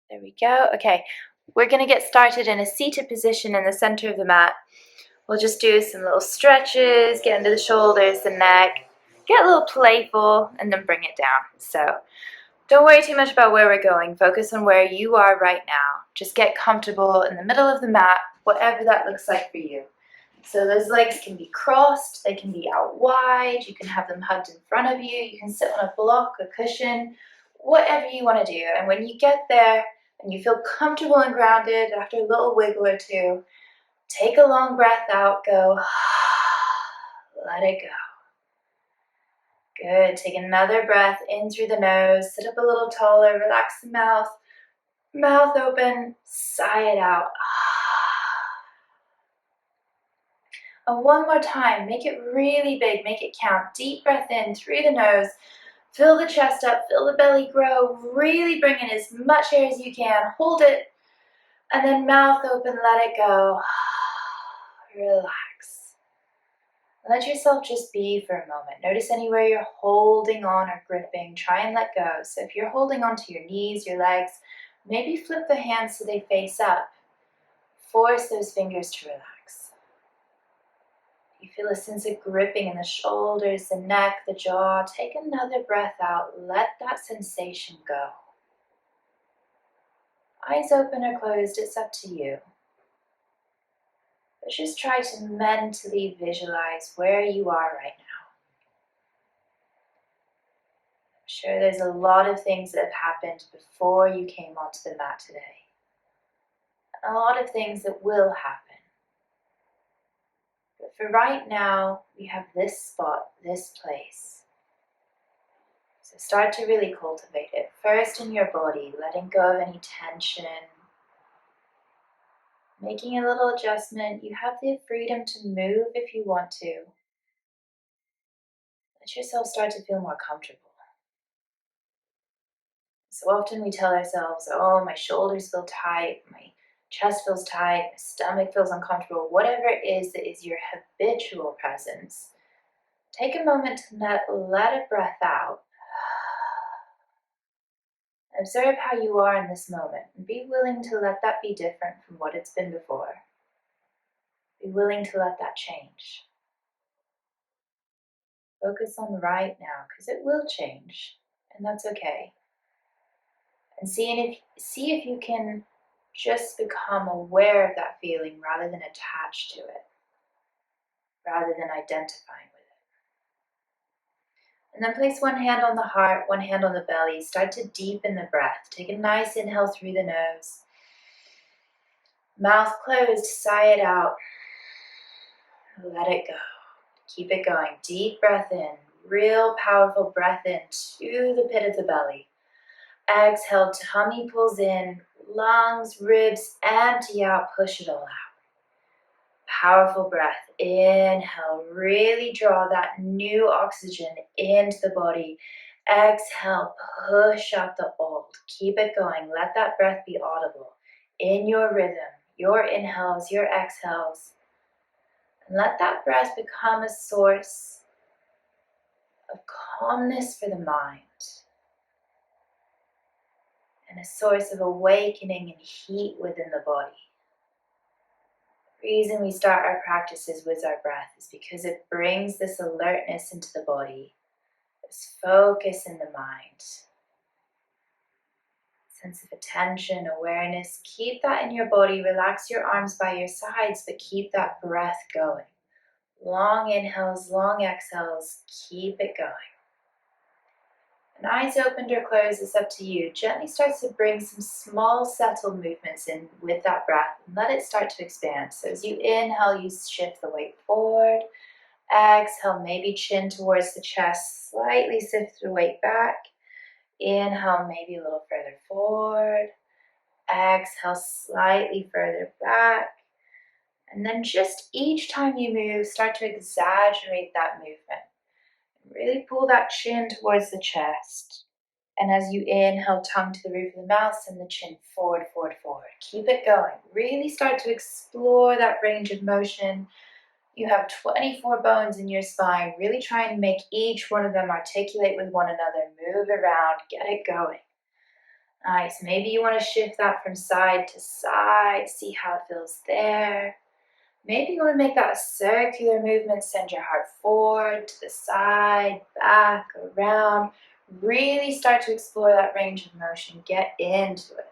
There we go. Okay, we're going to get started in a seated position in the center of the mat. We'll just do some little stretches, get into the shoulders, the neck, get a little playful, and then bring it down. So don't worry too much about where we're going. Focus on where you are right now. Just get comfortable in the middle of the mat, whatever that looks like for you. So those legs can be crossed, they can be out wide, you can have them hugged in front of you, you can sit on a block, a cushion, whatever you want to do. And when you get there and you feel comfortable and grounded after a little wiggle or two, take a long breath out, go, let it go. Good, take another breath in through the nose, sit up a little taller, relax the mouth, mouth open, sigh it out. And one more time, make it really big, make it count. Deep breath in through the nose, fill the chest up, feel the belly grow, really bring in as much air as you can, hold it, and then mouth open, let it go. Relax. Let yourself just be for a moment. Notice anywhere you're holding on or gripping, try and let go. So if you're holding on to your knees, your legs, maybe flip the hands so they face up. Force those fingers to relax. You feel a sense of gripping in the shoulders, the neck, the jaw. Take another breath out. Let that sensation go. Eyes open or closed, it's up to you. But just try to mentally visualize where you are right now. I'm sure there's a lot of things that have happened before you came onto the mat today. And a lot of things that will happen. But for right now, we have this spot, this place. So start to really cultivate it. First in your body, letting go of any tension. Making a little adjustment. You have the freedom to move if you want to. Let yourself start to feel more comfortable. So often we tell ourselves, oh, my shoulders feel tight, my chest feels tight, my stomach feels uncomfortable, whatever it is that is your habitual presence. Take a moment to let a breath out. Observe how you are in this moment and be willing to let that be different from what it's been before. Be willing to let that change. Focus on right now because it will change and that's okay. And see if you can just become aware of that feeling rather than attached to it, rather than identifying with it. And then place one hand on the heart, one hand on the belly. Start to deepen the breath. Take a nice inhale through the nose. Mouth closed, sigh it out. Let it go. Keep it going. Deep breath in. Real powerful breath in to the pit of the belly. Exhale, tummy pulls in, lungs, ribs, empty out, push it all out. Powerful breath. Inhale, really draw that new oxygen into the body. Exhale, push out the old. Keep it going. Let that breath be audible in your rhythm, your inhales, your exhales. And let that breath become a source of calmness for the mind and a source of awakening and heat within the body. The reason we start our practices with our breath is because it brings this alertness into the body, this focus in the mind, sense of attention, awareness. Keep that in your body. Relax your arms by your sides, but keep that breath going. Long inhales, long exhales. Keep it going. And eyes opened or closed, it's up to you. Gently start to bring some small settled movements in with that breath and let it start to expand. So as you inhale, you shift the weight forward. Exhale, maybe chin towards the chest, slightly shift the weight back. Inhale, maybe a little further forward. Exhale, slightly further back. And then just each time you move, start to exaggerate that movement. Really pull that chin towards the chest. And as you inhale, tongue to the roof of the mouth, send the chin forward, forward, forward. Keep it going. Really start to explore that range of motion. You have 24 bones in your spine. Really try and make each one of them articulate with one another. Move around. Get it going. Nice. Maybe you want to shift that from side to side, see how it feels there. Maybe you want to make that a circular movement, send your heart forward, to the side, back, around. Really start to explore that range of motion. Get into it.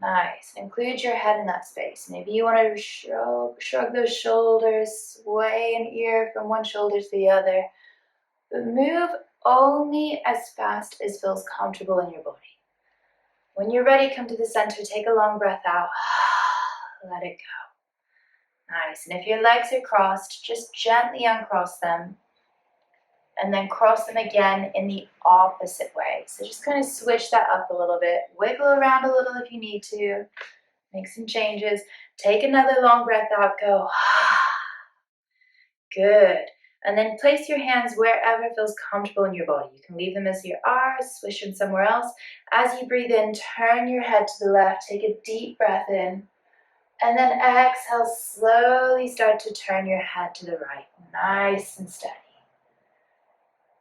Nice. Include your head in that space. Maybe you want to shrug those shoulders, sway an ear from one shoulder to the other. But move only as fast as feels comfortable in your body. When you're ready, come to the center. Take a long breath out. Let it go. Nice. And if your legs are crossed, just gently uncross them. And then cross them again in the opposite way. So just kind of switch that up a little bit. Wiggle around a little if you need to. Make some changes. Take another long breath out. Go. Good. And then place your hands wherever feels comfortable in your body. You can leave them as your R's, swish them somewhere else. As you breathe in, turn your head to the left. Take a deep breath in. And then exhale, slowly start to turn your head to the right. Nice and steady.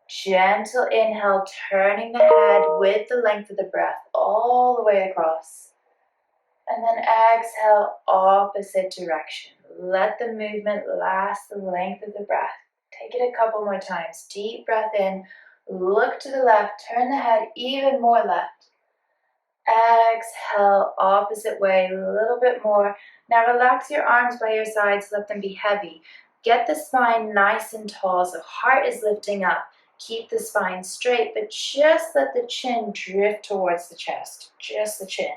Gentle inhale, turning the head with the length of the breath all the way across. And then exhale, opposite direction. Let the movement last the length of the breath. Take it a couple more times. Deep breath in, look to the left, turn the head even more left. Exhale, opposite way, a little bit more. Now relax your arms by your sides, let them be heavy. Get the spine nice and tall, so heart is lifting up. Keep the spine straight, but just let the chin drift towards the chest, just the chin.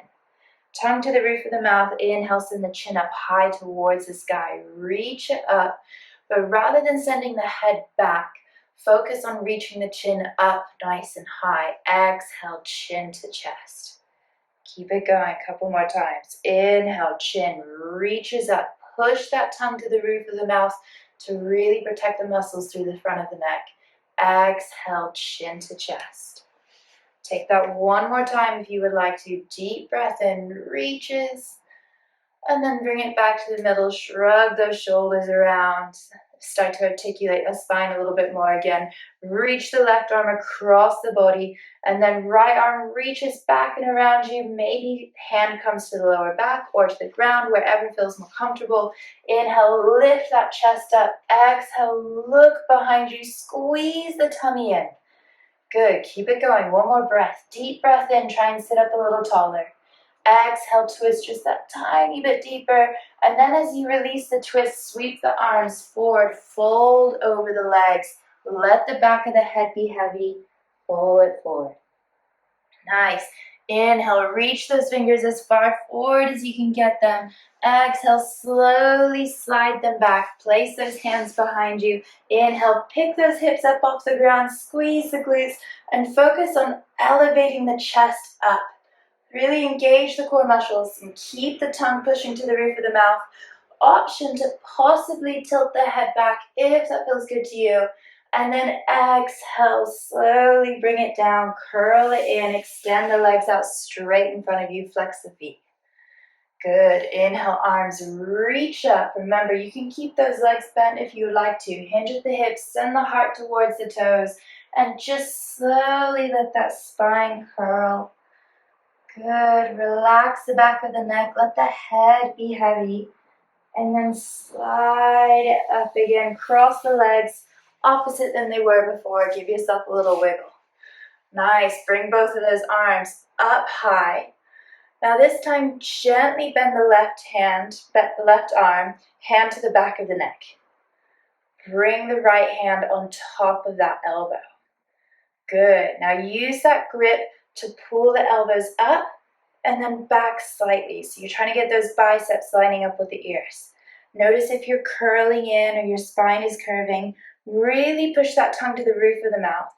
Tongue to the roof of the mouth, inhale, send the chin up high towards the sky. Reach it up, but rather than sending the head back, focus on reaching the chin up nice and high. Exhale, chin to chest. Keep it going, a couple more times. Inhale, chin reaches up. Push that tongue to the roof of the mouth to really protect the muscles through the front of the neck. Exhale, chin to chest. Take that one more time if you would like to. Deep breath in, reaches. And then bring it back to the middle. Shrug those shoulders around. Start to articulate the spine a little bit more again. Reach the left arm across the body. And then right arm reaches back and around you. Maybe hand comes to the lower back or to the ground, wherever feels more comfortable. Inhale, lift that chest up. Exhale, look behind you. Squeeze the tummy in. Good, keep it going. One more breath. Deep breath in, try and sit up a little taller. Exhale, twist just that tiny bit deeper. And then as you release the twist, sweep the arms forward, fold over the legs. Let the back of the head be heavy. Pull it forward. Nice. Inhale, reach those fingers as far forward as you can get them. Exhale, slowly slide them back. Place those hands behind you. Inhale, pick those hips up off the ground, squeeze the glutes, and focus on elevating the chest up. Really engage the core muscles and keep the tongue pushing to the roof of the mouth. Option to possibly tilt the head back if that feels good to you. And then exhale, slowly bring it down, curl it in, extend the legs out straight in front of you, flex the feet. Good, inhale, arms reach up. Remember, you can keep those legs bent if you would like to. Hinge at the hips, send the heart towards the toes, and just slowly let that spine curl. Good, relax the back of the neck, let the head be heavy. And then slide it up again, cross the legs, opposite than they were before. Give yourself a little wiggle. Nice, bring both of those arms up high. Now this time, gently bend the left arm, hand to the back of the neck. Bring the right hand on top of that elbow. Good, now use that grip to pull the elbows up and then back slightly. So you're trying to get those biceps lining up with the ears. Notice if you're curling in or your spine is curving. Really push that tongue to the roof of the mouth.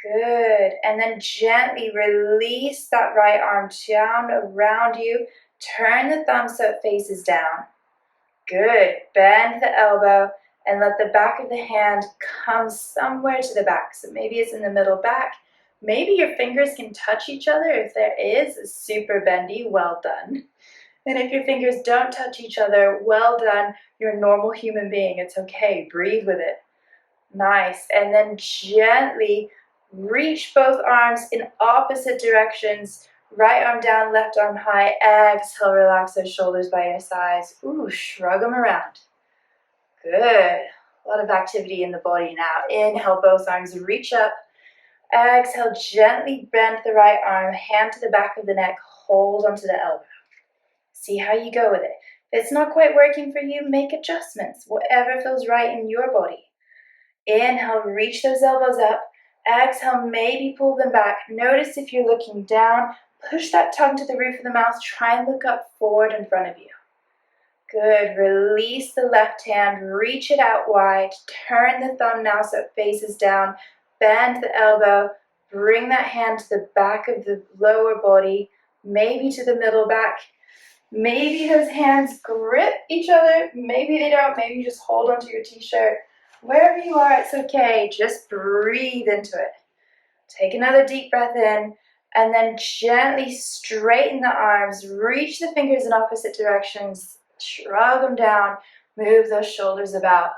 Good. And then gently release that right arm down around you. Turn the thumb so it faces down. Good. Bend the elbow and let the back of the hand come somewhere to the back. So maybe it's in the middle back. Maybe your fingers can touch each other. If there is, it's super bendy. Well done. And if your fingers don't touch each other, well done. You're a normal human being. It's okay. Breathe with it. Nice. And then gently reach both arms in opposite directions. Right arm down, left arm high. Exhale, relax those shoulders by your sides. Ooh, shrug them around. Good. A lot of activity in the body now. Inhale, both arms reach up. Exhale, gently bend the right arm, hand to the back of the neck, hold onto the elbow. See how you go with it. If it's not quite working for you, make adjustments, whatever feels right in your body. Inhale, reach those elbows up. Exhale, maybe pull them back. Notice if you're looking down, push that tongue to the roof of the mouth. Try and look up forward in front of you. Good. Release the left hand, reach it out wide. Turn the thumb now so it faces down. Bend the elbow. Bring that hand to the back of the lower body, maybe to the middle back. Maybe those hands grip each other. Maybe they don't. Maybe you just hold onto your t-shirt. Wherever you are, it's okay. Just breathe into it. Take another deep breath in, and then gently straighten the arms. Reach the fingers in opposite directions. Shrug them down. Move those shoulders about.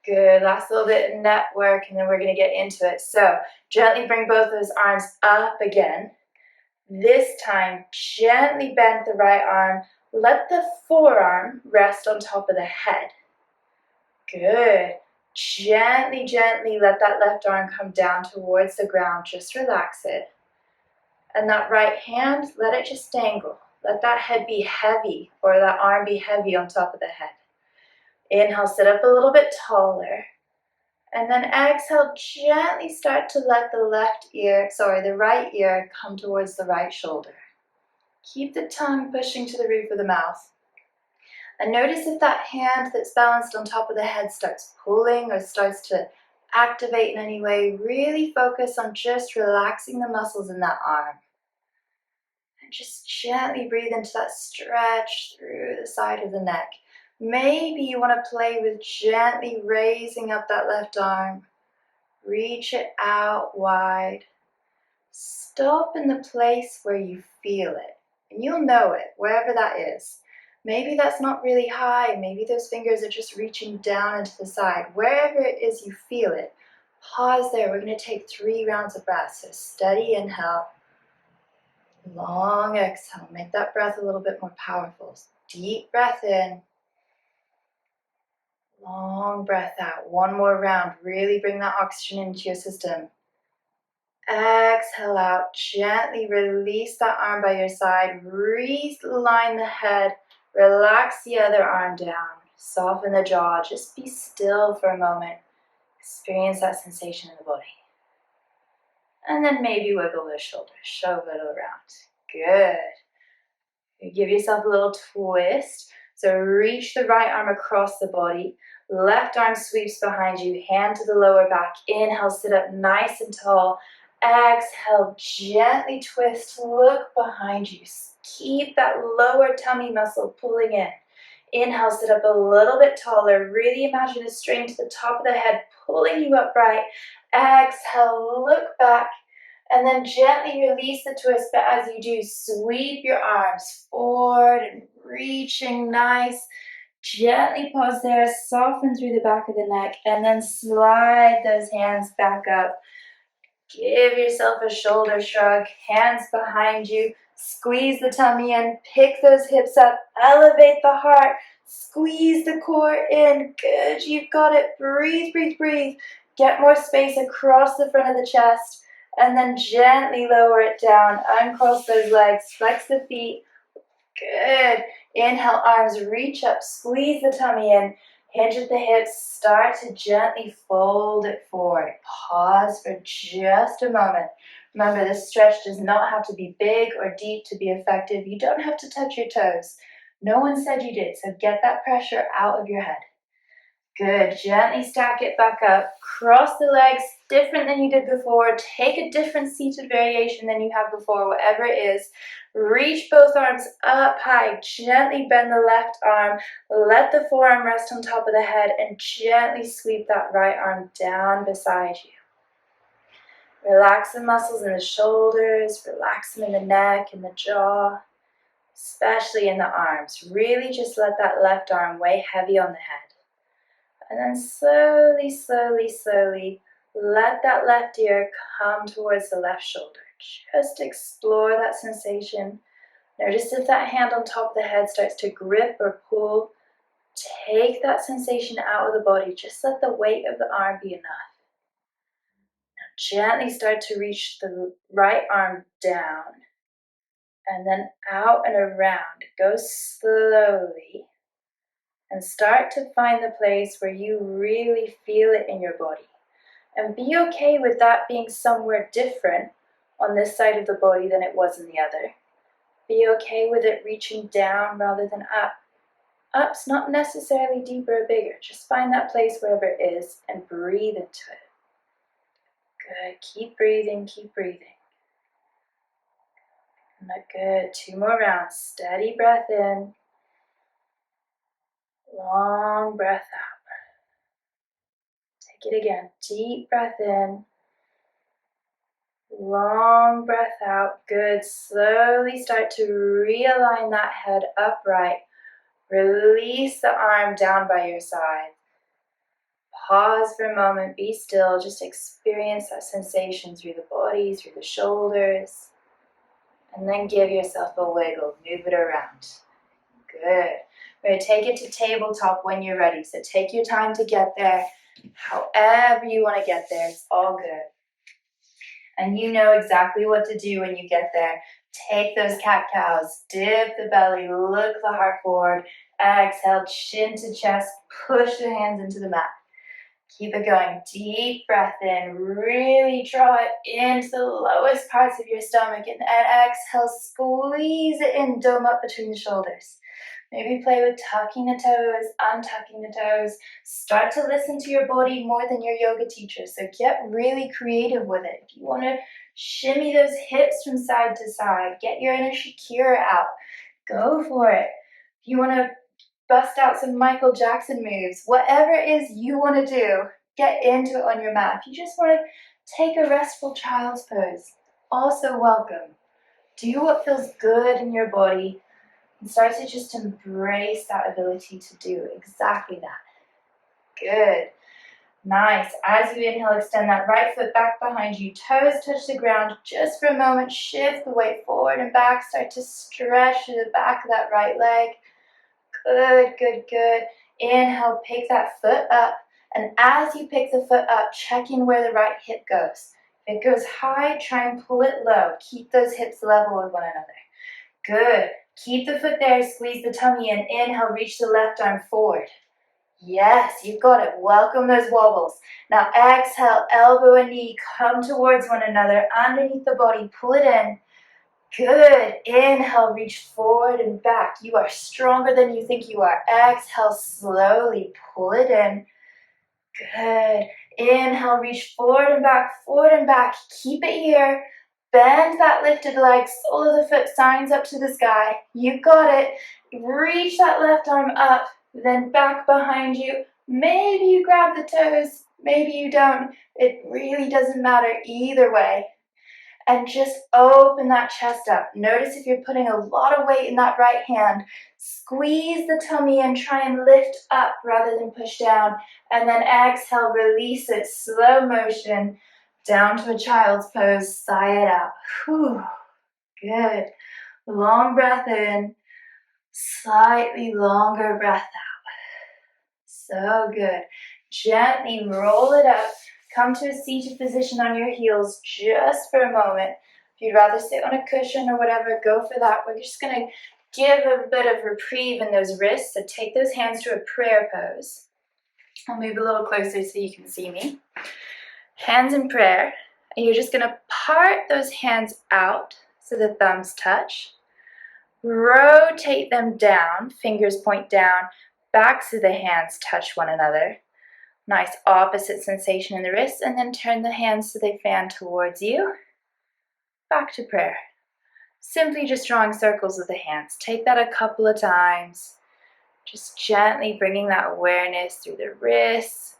Good. Last little bit of network, and then we're going to get into it. So gently bring both those arms up again. This time, gently bend the right arm. Let the forearm rest on top of the head. Good. Gently, gently let that left arm come down towards the ground. Just relax it. And that right hand, let it just dangle. Let that head be heavy, or that arm be heavy on top of the head. Inhale, sit up a little bit taller. And then exhale, gently start to let the right ear come towards the right shoulder. Keep the tongue pushing to the roof of the mouth. And notice if that hand that's balanced on top of the head starts pulling or starts to activate in any way. Really focus on just relaxing the muscles in that arm. And just gently breathe into that stretch through the side of the neck. Maybe you want to play with gently raising up that left arm. Reach it out wide. Stop in the place where you feel it. And you'll know it, wherever that is. Maybe that's not really high. Maybe those fingers are just reaching down into the side. Wherever it is you feel it, pause there. We're going to take 3 rounds of breath. So steady inhale, long exhale. Make that breath a little bit more powerful. Deep breath in, long breath out. 1 more round. Really bring that oxygen into your system. Exhale out. Gently release that arm by your side. Realign the head. Relax the other arm down. Soften the jaw. Just be still for a moment. Experience that sensation in the body. And then maybe wiggle the shoulders. Shove it around. Good. You give yourself a little twist. So reach the right arm across the body. Left arm sweeps behind you. Hand to the lower back. Inhale, sit up nice and tall. Exhale, gently twist. Look behind you. Keep that lower tummy muscle pulling in. Inhale, sit up a little bit taller. Really imagine a string to the top of the head pulling you upright. Exhale, look back. And then gently release the twist, but as you do, sweep your arms forward and reaching nice. Gently pause there, soften through the back of the neck, and then slide those hands back up. Give yourself a shoulder shrug, hands behind you. Squeeze the tummy in, pick those hips up, elevate the heart, squeeze the core in. Good, you've got it. Breathe, breathe, breathe. Get more space across the front of the chest. And then gently lower it down. Uncross those legs. Flex the feet. Good. Inhale, arms reach up. Squeeze the tummy in. Hinge at the hips. Start to gently fold it forward. Pause for just a moment. Remember, this stretch does not have to be big or deep to be effective. You don't have to touch your toes. No one said you did, so get that pressure out of your head. Good. Gently stack it back up. Cross the legs different than you did before. Take a different seated variation than you have before, whatever it is. Reach both arms up high. Gently bend the left arm. Let the forearm rest on top of the head and gently sweep that right arm down beside you. Relax the muscles in the shoulders. Relax them in the neck and the jaw, especially in the arms. Really just let that left arm weigh heavy on the head. And then slowly, slowly, slowly Let that left ear come towards the left shoulder. Just explore that sensation. Notice if that hand on top of the head starts to grip or pull. Take that sensation out of the body. Just let the weight of the arm be enough. Now gently start to reach the right arm down and then out and around. Go slowly and start to find the place where you really feel it in your body. And be okay with that being somewhere different on this side of the body than it was in the other. Be okay with it reaching down rather than up. Up's not necessarily deeper or bigger. Just find that place wherever it is and breathe into it. Good. Keep breathing, keep breathing. Good. 2 more rounds. Steady breath in. Long breath out. Take it again. Deep breath in. Long breath out. Good. Slowly start to realign that head upright. Release the arm down by your side. Pause for a moment. Be still. Just experience that sensation through the body, through the shoulders. And then give yourself a wiggle. Move it around. Good. We're going to take it to tabletop when you're ready. So take your time to get there. However you want to get there, it's all good. And you know exactly what to do when you get there. Take those cat-cows, dip the belly, look the heart forward, exhale, chin to chest, push the hands into the mat. Keep it going. Deep breath in. Really draw it into the lowest parts of your stomach. And exhale, squeeze it in, dome up between the shoulders. Maybe play with tucking the toes, untucking the toes. Start to listen to your body more than your yoga teacher. So get really creative with it. If you want to shimmy those hips from side to side, get your inner Shakira out. Go for it. If you want to bust out some Michael Jackson moves, whatever it is you want to do, get into it on your mat. If you just want to take a restful child's pose, also welcome. Do what feels good in your body and start to just embrace that ability to do exactly that. Good. Nice. As you inhale, extend that right foot back behind you. Toes touch the ground just for a moment. Shift the weight forward and back. Start to stretch to the back of that right leg. Good, good, good. Inhale, pick that foot up. And as you pick the foot up, check in where the right hip goes. If it goes high, try and pull it low. Keep those hips level with one another. Good. Keep the foot there, squeeze the tummy in. Inhale, reach the left arm forward. Yes, you've got it. Welcome those wobbles. Now exhale, elbow and knee come towards one another underneath the body. Pull it in. Good. Inhale, reach forward and back. You are stronger than you think you are. Exhale, slowly pull it in. Good. Inhale, reach forward and back, forward and back. Keep it here. Bend that lifted leg, sole of the foot, signs up to the sky. You got it. Reach that left arm up, then back behind you. Maybe you grab the toes, maybe you don't. It really doesn't matter either way. And just open that chest up. Notice if you're putting a lot of weight in that right hand. Squeeze the tummy and try and lift up rather than push down. And then exhale, release it, slow motion, down to a child's pose, sigh it out. Whew. Good. Long breath in, slightly longer breath out. So good. Gently roll it up. Come to a seated position on your heels just for a moment. If you'd rather sit on a cushion or whatever, go for that. We're just going to give a bit of reprieve in those wrists. So take those hands to a prayer pose. I'll move a little closer so you can see me. Hands in prayer. And you're just going to part those hands out so the thumbs touch. Rotate them down, fingers point down, backs of the hands touch one another. Nice opposite sensation in the wrists, and then turn the hands so they fan towards you. Back to prayer. Simply just drawing circles with the hands. Take that a couple of times. Just gently bringing that awareness through the wrists.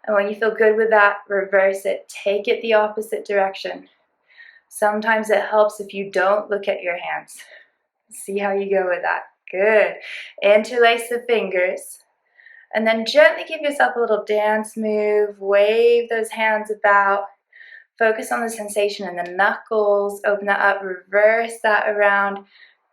And when you feel good with that, reverse it. Take it the opposite direction. Sometimes it helps if you don't look at your hands. See how you go with that. Good. Interlace the fingers. And then gently give yourself a little dance move, wave those hands about. Focus on the sensation in the knuckles, open that up, reverse that around.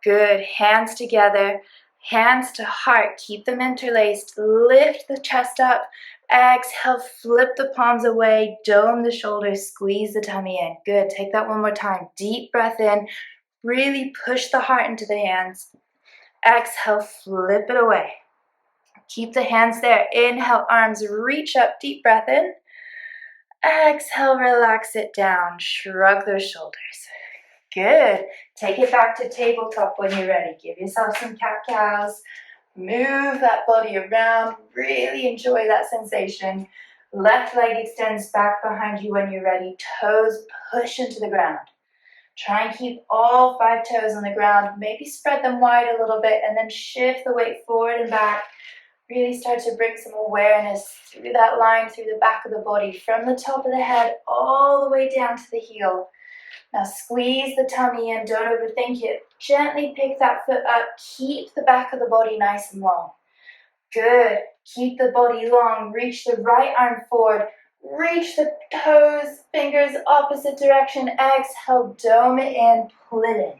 Good, hands together, hands to heart, keep them interlaced, lift the chest up, exhale, flip the palms away, dome the shoulders, squeeze the tummy in. Good, take that one more time, deep breath in, really push the heart into the hands. Exhale, flip it away. Keep the hands there, inhale, arms reach up, deep breath in. Exhale, relax it down, shrug those shoulders. Good. Take it back to tabletop when you're ready. Give yourself some cat-cows. Move that body around. Really enjoy that sensation. Left leg extends back behind you when you're ready. Toes push into the ground. Try and keep all 5 toes on the ground. Maybe spread them wide a little bit and then shift the weight forward and back. Really start to bring some awareness through that line, through the back of the body, from the top of the head all the way down to the heel. Now squeeze the tummy in, don't overthink it. Gently pick that foot up, keep the back of the body nice and long. Good, keep the body long, reach the right arm forward, reach the toes, fingers opposite direction, exhale, dome it in, pull it in.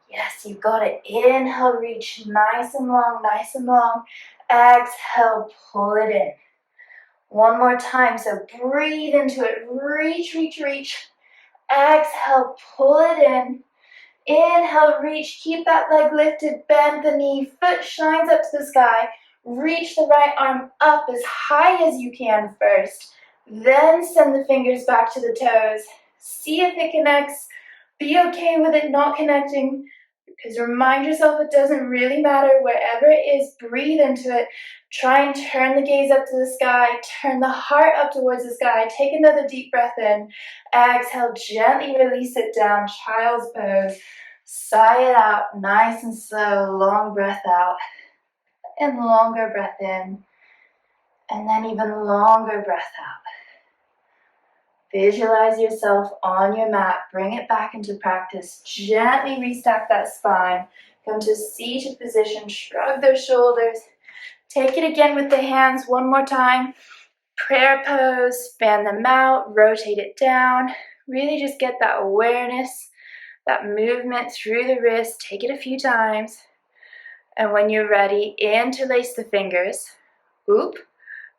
Yes, you got it. Inhale, reach nice and long, nice and long. Exhale, pull it in. One more time, so breathe into it, reach, reach, reach. Exhale, pull it in. Inhale, reach, keep that leg lifted, bend the knee, foot shines up to the sky. Reach the right arm up as high as you can first. Then send the fingers back to the toes. See if it connects. Be okay with it not connecting. Because remind yourself it doesn't really matter wherever it is, breathe into it. Try and turn the gaze up to the sky, turn the heart up towards the sky. Take another deep breath in. Exhale, gently release it down, child's pose. Sigh it out, nice and slow, long breath out. And longer breath in. And then even longer breath out. Visualize yourself on your mat. Bring it back into practice. Gently restack that spine. Come to seated position. Shrug those shoulders. Take it again with the hands one more time. Prayer pose. Fan them out. Rotate it down. Really just get that awareness, that movement through the wrist. Take it a few times. And when you're ready, interlace the fingers. Oop.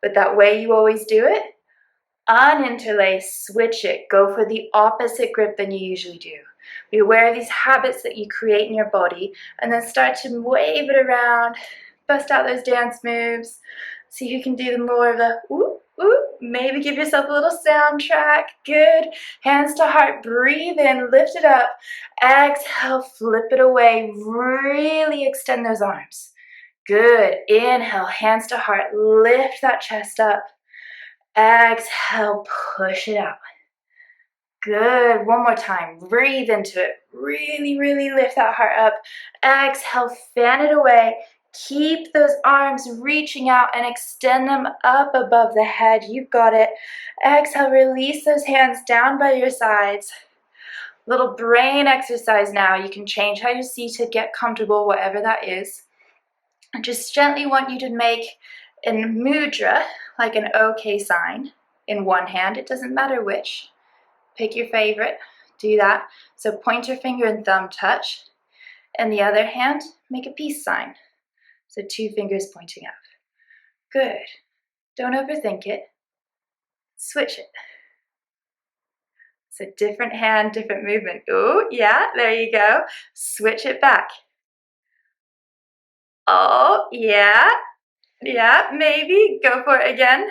But that way you always do it. Uninterlace, switch it, go for the opposite grip than you usually do. Be aware of these habits that you create in your body and then start to wave it around, bust out those dance moves, see who can do more of the ooh, ooh, maybe give yourself a little soundtrack, good, hands to heart, breathe in, lift it up, exhale, flip it away, really extend those arms, good, inhale, hands to heart, lift that chest up, exhale, push it out. Good. One more time. Breathe into it. Really, really lift that heart up. Exhale, fan it away. Keep those arms reaching out and extend them up above the head. You've got it. Exhale, release those hands down by your sides. Little brain exercise now. You can change how you see to get comfortable, whatever that is. I just gently want you to make a mudra, like an OK sign, in one hand. It doesn't matter which. Pick your favorite. Do that. So pointer finger and thumb touch. And the other hand, make a peace sign. So 2 fingers pointing up. Good. Don't overthink it. Switch it. So different hand, different movement. Oh, yeah, there you go. Switch it back. Oh, yeah. Yeah, maybe. Go for it again.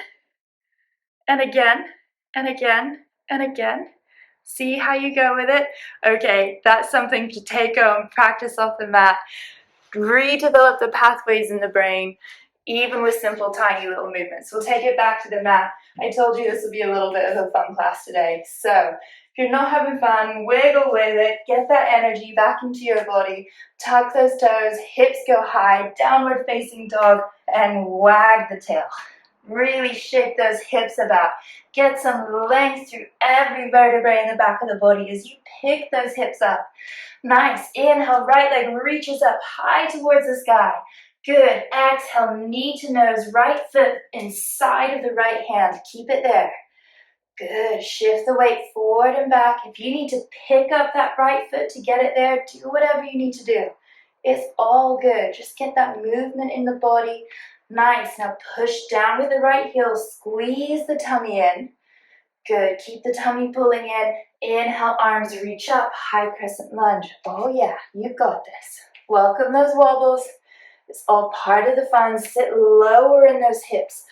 And again. And again. And again. See how you go with it? Okay, that's something to take home, practice off the mat. Redevelop the pathways in the brain, even with simple, tiny little movements. We'll take it back to the mat. I told you this would be a little bit of a fun class today. So, if you're not having fun, wiggle with it, get that energy back into your body, tuck those toes, hips go high, downward facing dog, and wag the tail. Really shake those hips about. Get some length through every vertebrae in the back of the body as you pick those hips up. Nice. Inhale, right leg reaches up high towards the sky. Good. Exhale, knee to nose, right foot inside of the right hand. Keep it there. Good. Shift the weight forward and back. If you need to pick up that right foot to get it there, do whatever you need to do. It's all good. Just get that movement in the body. Nice. Now push down with the right heel. Squeeze the tummy in. Good. Keep the tummy pulling in. Inhale, arms reach up. High crescent lunge. Oh yeah, you've got this. Welcome those wobbles. It's all part of the fun. Sit lower in those hips.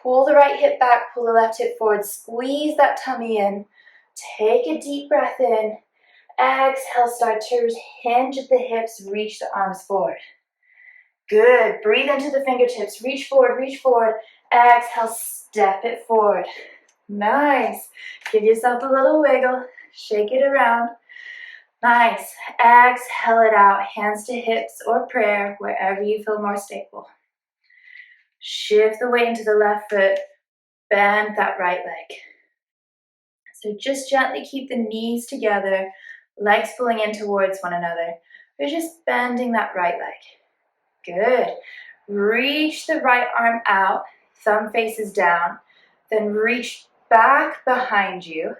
Pull the right hip back, pull the left hip forward. Squeeze that tummy in. Take a deep breath in. Exhale, start to hinge at the hips. Reach the arms forward. Good. Breathe into the fingertips. Reach forward, reach forward. Exhale, step it forward. Nice. Give yourself a little wiggle. Shake it around. Nice. Exhale it out. Hands to hips or prayer, wherever you feel more stable. Shift the weight into the left foot. Bend that right leg. So just gently keep the knees together, legs pulling in towards one another. We're just bending that right leg. Good. Reach the right arm out, thumb faces down, then reach back behind you.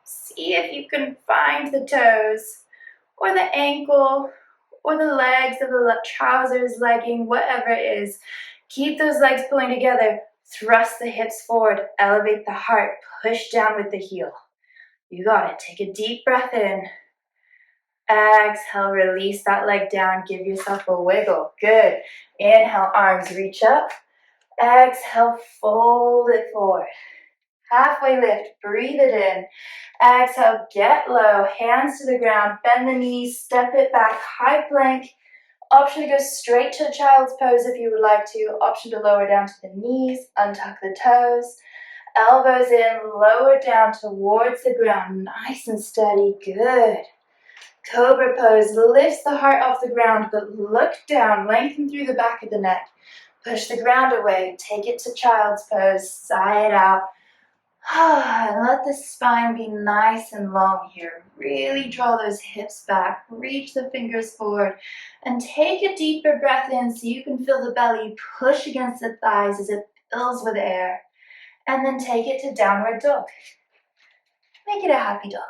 See if you can find the toes or the ankle or the legs of the trousers, legging, whatever it is. Keep those legs pulling together. Thrust the hips forward. Elevate the heart. Push down with the heel. You got it. Take a deep breath in. Exhale, release that leg down. Give yourself a wiggle. Good. Inhale, arms reach up. Exhale, fold it forward. Halfway lift, breathe it in. Exhale, get low, hands to the ground, bend the knees, step it back, high plank. Option to go straight to child's pose if you would like to. Option to lower down to the knees, untuck the toes. Elbows in, lower down towards the ground, nice and steady, good. Cobra pose, lifts the heart off the ground, but look down, lengthen through the back of the neck. Push the ground away, take it to child's pose, sigh it out. And let the spine be nice and long here. Really draw those hips back, reach the fingers forward, and take a deeper breath in so you can feel the belly push against the thighs as it fills with air. And then take it to downward dog. Make it a happy dog.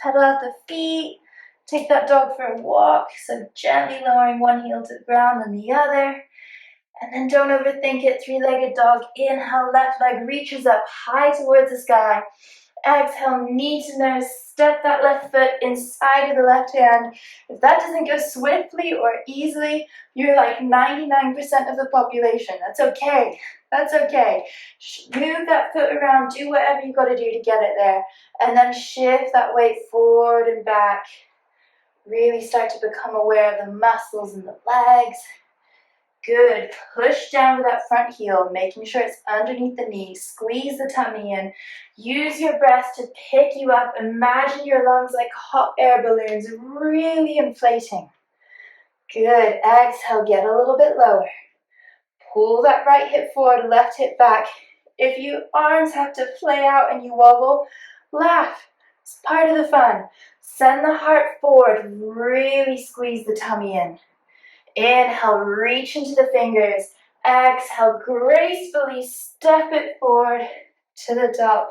Pedal out the feet. Take that dog for a walk. So gently lowering one heel to the ground and the other. And then don't overthink it. Three-legged dog. Inhale, left leg reaches up high towards the sky. Exhale, knee to nose. Step that left foot inside of the left hand. If that doesn't go swiftly or easily, you're like 99% of the population. That's okay. That's okay. Move that foot around. Do whatever you got to do to get it there. And then shift that weight forward and back. Really start to become aware of the muscles in the legs. Good. Push down with that front heel, making sure it's underneath the knee. Squeeze the tummy in. Use your breath to pick you up. Imagine your lungs like hot air balloons, really inflating. Good. Exhale, get a little bit lower. Pull that right hip forward, left hip back. If your arms have to play out and you wobble, laugh. It's part of the fun. Send the heart forward. Really squeeze the tummy in. Inhale, reach into the fingers. Exhale, gracefully step it forward to the top.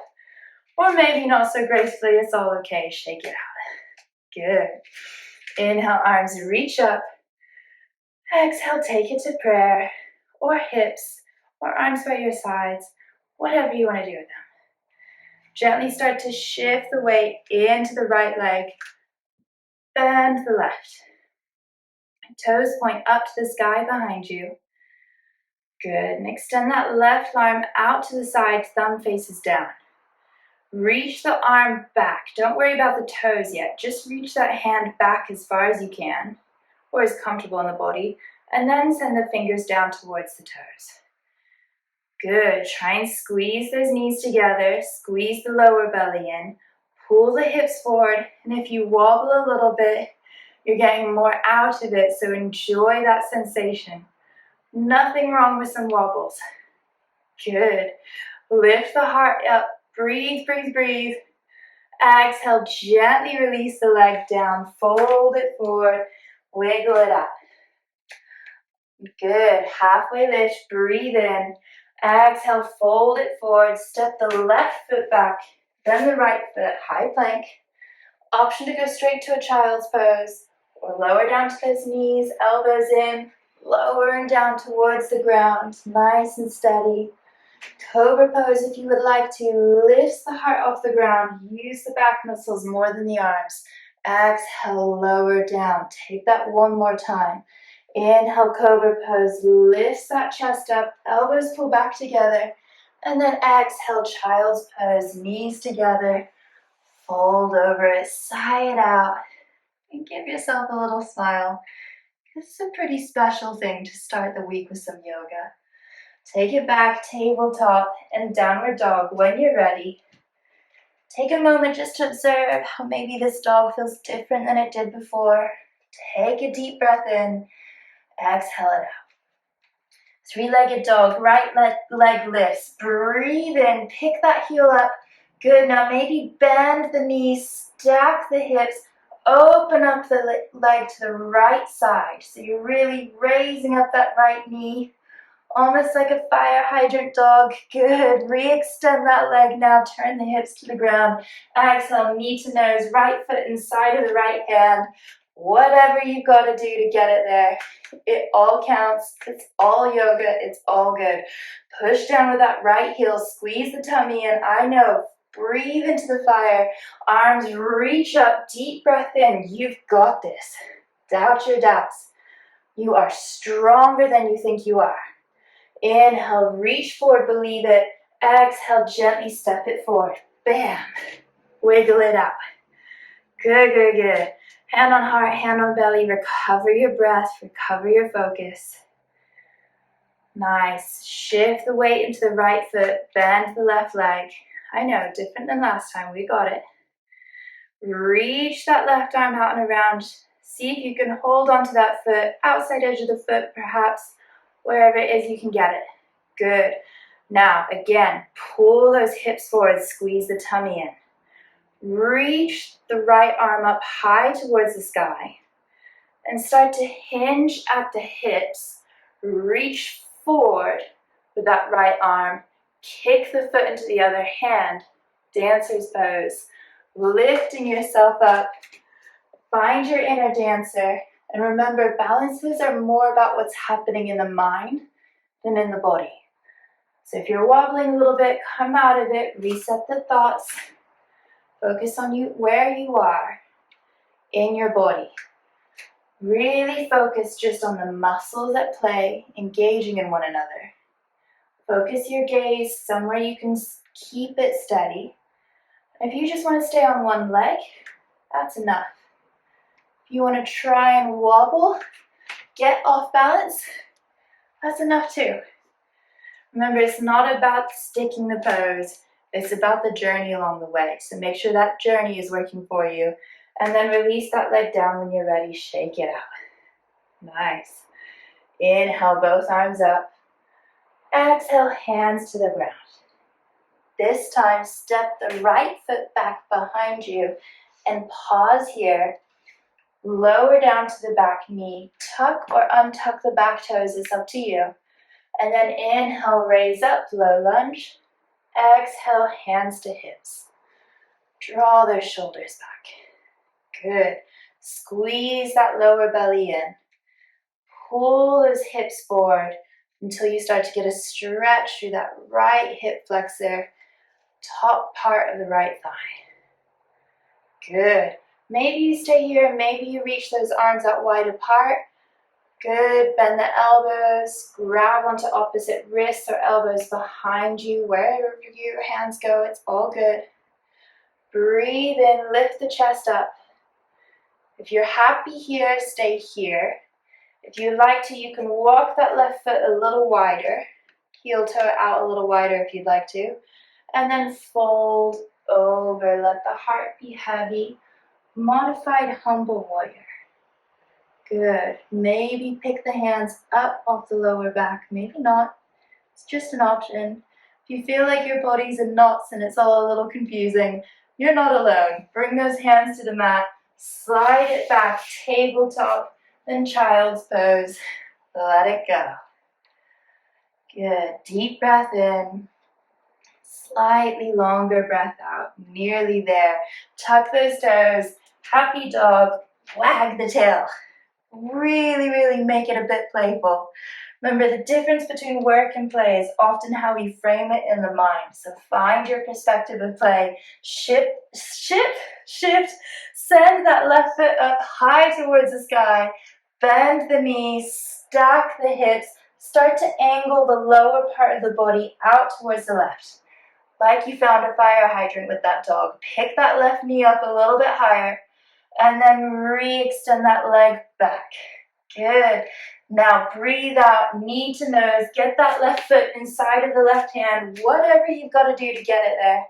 Or maybe not so gracefully, it's all okay. Shake it out. Good. Inhale, arms reach up. Exhale, take it to prayer, or hips, or arms by your sides, whatever you want to do with them. Gently start to shift the weight into the right leg. Bend the left. Toes point up to the sky behind you. Good. And extend that left arm out to the side, thumb faces down. Reach the arm back. Don't worry about the toes yet. Just reach that hand back as far as you can, or as comfortable in the body, and then send the fingers down towards the toes. Good. Try and squeeze those knees together. Squeeze the lower belly in. Pull the hips forward, and if you wobble a little bit, you're getting more out of it, so enjoy that sensation. Nothing wrong with some wobbles. Good. Lift the heart up. Breathe, breathe, breathe. Exhale, gently release the leg down. Fold it forward. Wiggle it up. Good. Halfway lift, breathe in. Exhale, fold it forward. Step the left foot back, then the right foot, high plank. Option to go straight to a child's pose or lower down to those knees, elbows in, lower and down towards the ground, nice and steady. Cobra pose if you would like to. Lifts the heart off the ground. Use the back muscles more than the arms. Exhale, lower down. Take that one more time. Inhale, cobra pose. Lifts that chest up. Elbows pull back together. And then exhale, child's pose. Knees together. Fold over it. Sigh it out. And give yourself a little smile. This is a pretty special thing to start the week with some yoga. Take it back, tabletop, and downward dog when you're ready. Take a moment just to observe how maybe this dog feels different than it did before. Take a deep breath in, exhale it out. Three-legged dog, right leg lifts. Breathe in, pick that heel up. Good, now maybe bend the knees, stack the hips, open up the leg to the right side. So you're really raising up that right knee. Almost like a fire hydrant dog. Good. Re-extend that leg now. Turn the hips to the ground. Exhale, knee to nose. Right foot inside of the right hand. Whatever you've got to do to get it there. It all counts. It's all yoga. It's all good. Push down with that right heel. Squeeze the tummy in. I know. Breathe into the fire. Arms reach up. Deep breath in. You've got this. Doubt your doubts. You are stronger than you think you are. Inhale, reach forward, believe it. Exhale, gently step it forward. Bam. Wiggle it out. Good, good, good. Hand on heart, hand on belly. Recover your breath, recover your focus. Nice. Shift the weight into the right foot. Bend the left leg. I know, different than last time. We got it. Reach that left arm out and around. See if you can hold onto that foot, outside edge of the foot perhaps. Wherever it is you can get it. Good. Now, again, pull those hips forward, squeeze the tummy in. Reach the right arm up high towards the sky and start to hinge at the hips. Reach forward with that right arm. Kick the foot into the other hand. Dancer's pose. Lifting yourself up. Find your inner dancer. And remember, balances are more about what's happening in the mind than in the body. So if you're wobbling a little bit, come out of it, reset the thoughts, focus on where you are in your body. Really focus just on the muscles at play, engaging in one another. Focus your gaze somewhere you can keep it steady. If you just want to stay on one leg, that's enough. If you want to try and wobble, get off balance, that's enough too. Remember, it's not about sticking the pose, it's about the journey along the way. So make sure that journey is working for you. And then release that leg down when you're ready, shake it out. Nice. Inhale, both arms up. Exhale, hands to the ground. This time, step the right foot back behind you and pause here. Lower down to the back knee. Tuck or untuck the back toes, it's up to you. And then inhale, raise up, low lunge. Exhale, hands to hips. Draw those shoulders back. Good. Squeeze that lower belly in. Pull those hips forward until you start to get a stretch through that right hip flexor, top part of the right thigh. Good. Maybe you stay here, maybe you reach those arms out wide apart. Good, bend the elbows, grab onto opposite wrists or elbows behind you, wherever your hands go, it's all good. Breathe in, lift the chest up. If you're happy here, stay here. If you'd like to, you can walk that left foot a little wider, heel toe out a little wider if you'd like to, and then fold over, let the heart be heavy. Modified humble warrior. Good. Maybe pick the hands up off the lower back. Maybe not. It's just an option. If you feel like your body's in knots and it's all a little confusing, you're not alone. Bring those hands to the mat. Slide it back, tabletop, then child's pose. Let it go. Good. Deep breath in. Slightly longer breath out. Nearly there. Tuck those toes. Happy dog. Wag the tail. Really, really make it a bit playful. Remember, the difference between work and play is often how we frame it in the mind. So find your perspective of play. Shift. Send that left foot up high towards the sky. Bend the knees, stack the hips. Start to angle the lower part of the body out towards the left. Like you found a fire hydrant with that dog. Pick that left knee up a little bit higher and then re-extend that leg back. Good. Now breathe out, knee to nose. Get that left foot inside of the left hand. Whatever you've got to do to get it there.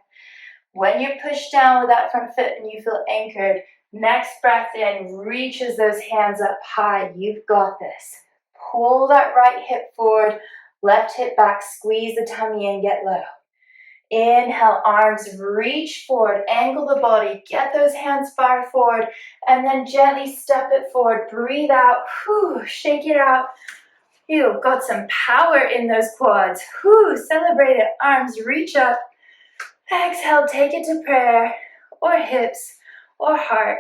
When you're pushed down with that front foot and you feel anchored, next breath in, reaches those hands up high. You've got this. Pull that right hip forward, left hip back, squeeze the tummy and get low. Inhale, arms reach forward, angle the body, get those hands far forward, and then gently step it forward. Breathe out, shake it out. You've got some power in those quads. Celebrate it. Arms reach up. Exhale, take it to prayer, or hips, or heart,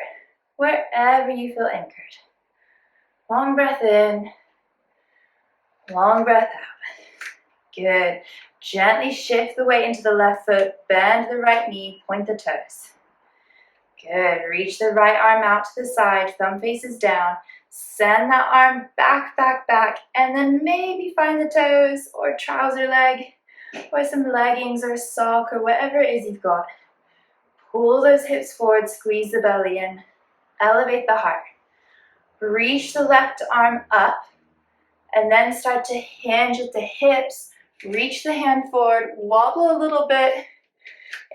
wherever you feel anchored. Long breath in, long breath out. Good. Gently shift the weight into the left foot, bend the right knee, point the toes. Good. Reach the right arm out to the side, thumb faces down. Send that arm back, back, back, and then maybe find the toes or trouser leg or some leggings or sock or whatever it is you've got. Pull those hips forward, squeeze the belly in, elevate the heart. Reach the left arm up and then start to hinge at the hips. Reach the hand forward, wobble a little bit,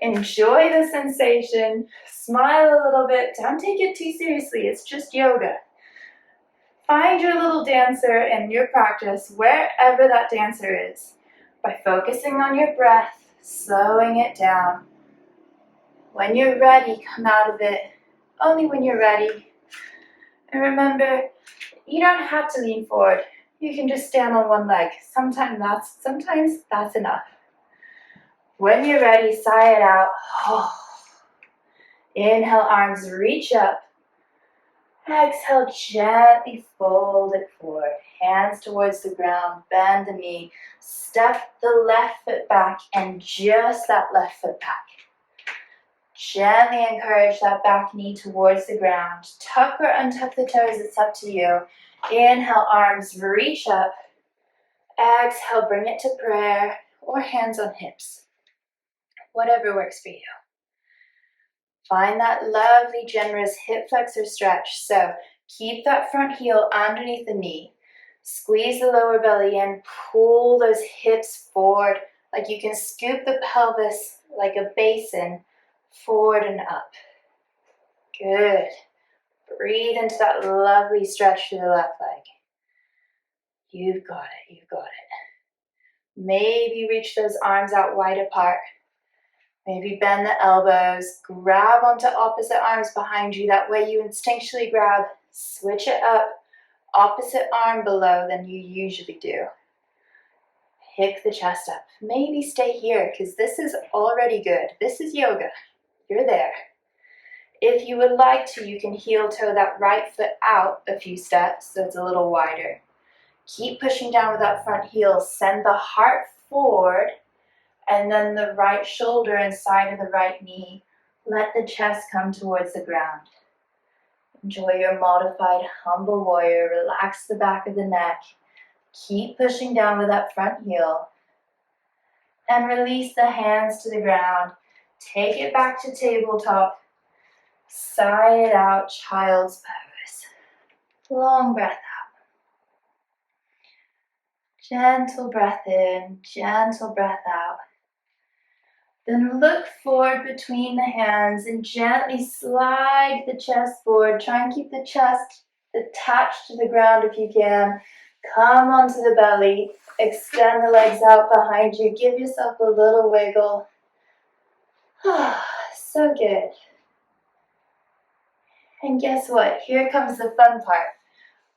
enjoy the sensation, smile a little bit. Don't take it too seriously, it's just yoga. Find your little dancer in your practice, wherever that dancer is, by focusing on your breath, slowing it down. When you're ready, come out of it, only when you're ready. And remember, you don't have to lean forward. You can just stand on one leg. Sometimes that's enough. When you're ready, sigh it out. Inhale, arms reach up. Exhale, gently fold it forward. Hands towards the ground, bend the knee. Step the left foot back and just that left foot back. Gently encourage that back knee towards the ground. Tuck or untuck the toes, it's up to you. Inhale, arms reach up. Exhale, bring it to prayer or hands on hips. Whatever works for you. Find that lovely, generous hip flexor stretch. So keep that front heel underneath the knee. Squeeze the lower belly in. Pull those hips forward like you can scoop the pelvis like a basin forward and up. Good. Breathe into that lovely stretch through the left leg. You've got it, you've got it. Maybe reach those arms out wide apart. Maybe bend the elbows, grab onto opposite arms behind you. That way you instinctually grab, switch it up, opposite arm below than you usually do. Pick the chest up. Maybe stay here because this is already good. This is yoga. You're there. If you would like to, you can heel toe that right foot out a few steps so it's a little wider. Keep pushing down with that front heel. Send the heart forward and then the right shoulder and side of the right knee. Let the chest come towards the ground. Enjoy your modified humble warrior. Relax the back of the neck. Keep pushing down with that front heel. And release the hands to the ground. Take it back to tabletop. Sigh it out, child's pose. Long breath out. Gentle breath in, gentle breath out. Then look forward between the hands and gently slide the chest forward. Try and keep the chest attached to the ground if you can. Come onto the belly. Extend the legs out behind you. Give yourself a little wiggle. So good. And guess what? Here comes the fun part.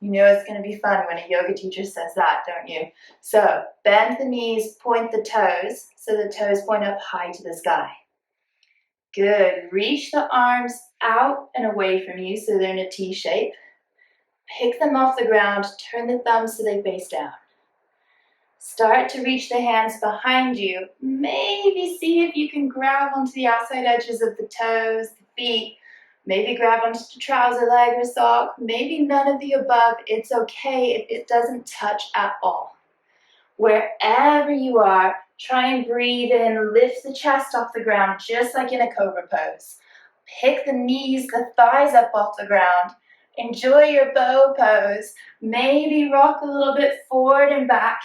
You know it's going to be fun when a yoga teacher says that, don't you? So bend the knees, point the toes, so the toes point up high to the sky. Good. Reach the arms out and away from you so they're in a T shape. Pick them off the ground, turn the thumbs so they face down. Start to reach the hands behind you. Maybe see if you can grab onto the outside edges of the toes, the feet. Maybe grab onto the trouser leg or sock. Maybe none of the above. It's okay if it doesn't touch at all. Wherever you are, try and breathe in. Lift the chest off the ground just like in a cobra pose. Pick the knees, the thighs up off the ground. Enjoy your bow pose. Maybe rock a little bit forward and back.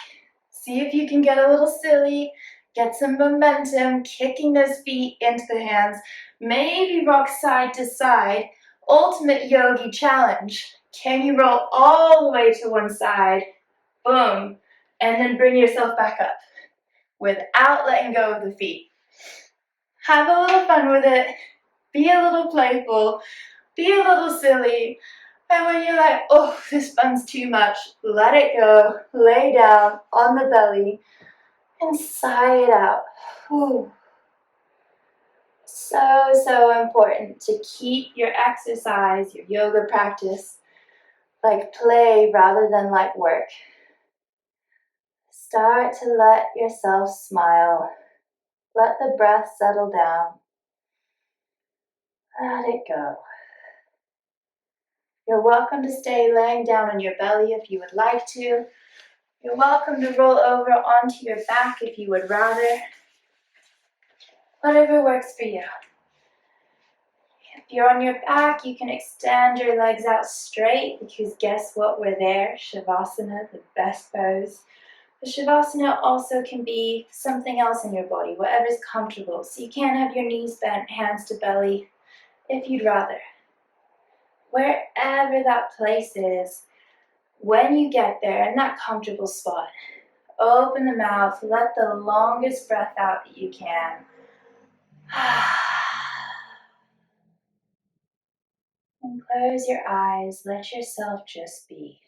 See if you can get a little silly, get some momentum, kicking those feet into the hands. Maybe rock side to side. Ultimate yogi challenge. Can you roll all the way to one side? Boom. And then bring yourself back up without letting go of the feet. Have a little fun with it. Be a little playful. Be a little silly. And when you're like, oh, this fun's too much, let it go. Lay down on the belly and sigh it out. Whew. So important to keep your exercise, your yoga practice, like play rather than like work. Start to let yourself smile. Let the breath settle down. Let it go. You're welcome to stay laying down on your belly if you would like to. You're welcome to roll over onto your back if you would rather. Whatever works for you. If you're on your back, you can extend your legs out straight because guess what? We're there. Shavasana, the best pose. The Shavasana also can be something else in your body, whatever's comfortable. So you can have your knees bent, hands to belly, if you'd rather. Wherever that place is, when you get there in that comfortable spot, open the mouth, let the longest breath out that you can. And close your eyes, let yourself just be.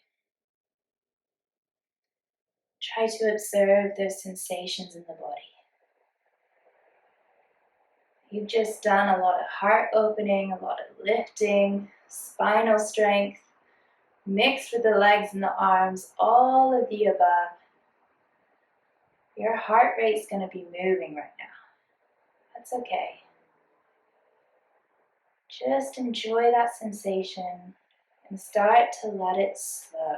Try to observe those sensations in the body. You've just done a lot of heart opening, a lot of lifting, spinal strength, mixed with the legs and the arms, all of the above. Your heart rate's going to be moving right now. That's okay. Just enjoy that sensation and start to let it slow.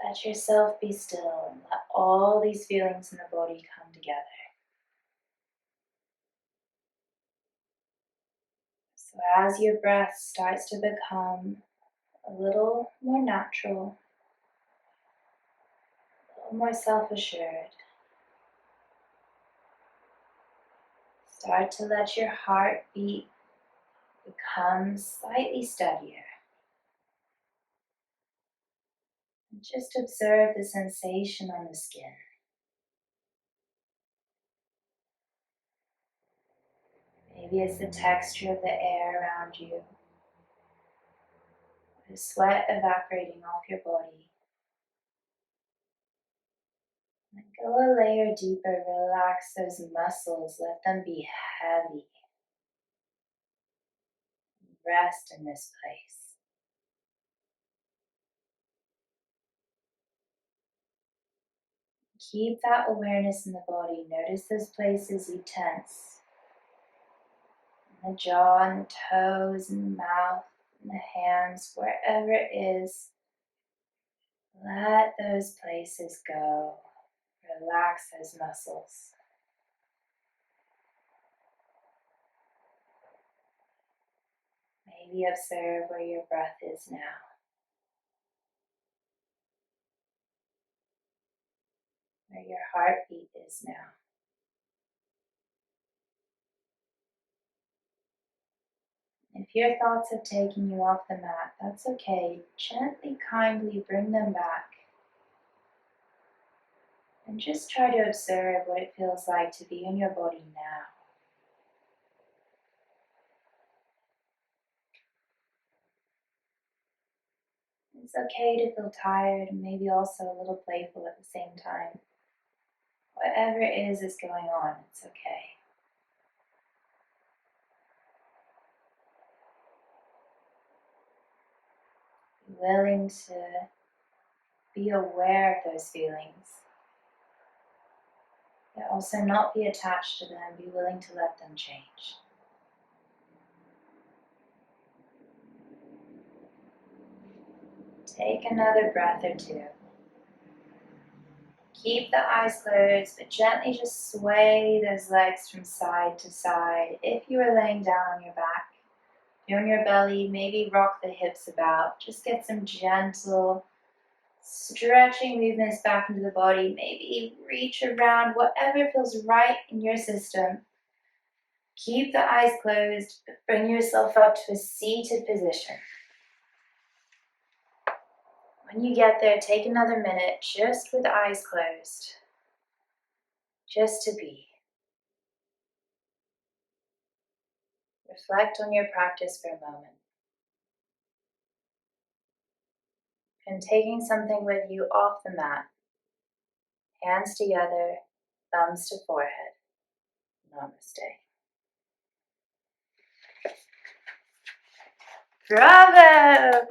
Let yourself be still and let all these feelings in the body come together. So as your breath starts to become a little more natural, a little more self-assured, start to let your heartbeat become slightly steadier. And just observe the sensation on the skin. Maybe it's the texture of the air around you, the sweat evaporating off your body. And go a layer deeper, relax those muscles, let them be heavy. Rest in this place. Keep that awareness in the body. Notice those places you tense. In the jaw and the toes and the mouth and the hands, wherever it is. Let those places go. Relax those muscles. Maybe observe where your breath is now. Where your heartbeat is now. If your thoughts have taken you off the mat, that's okay. Gently, kindly bring them back. And just try to observe what it feels like to be in your body now. It's okay to feel tired and maybe also a little playful at the same time. Whatever it is going on, it's okay. Be willing to be aware of those feelings, but also not be attached to them. Be willing to let them change. Take another breath or two. Keep the eyes closed, but gently just sway those legs from side to side. If you are laying down on your back, if you're on your belly, maybe rock the hips about. Just get some gentle stretching movements back into the body. Maybe reach around, whatever feels right in your system. Keep the eyes closed, but bring yourself up to a seated position. When you get there, take another minute just with eyes closed, just to be. Reflect on your practice for a moment. And taking something with you off the mat, hands together, thumbs to forehead. Namaste. Bravo!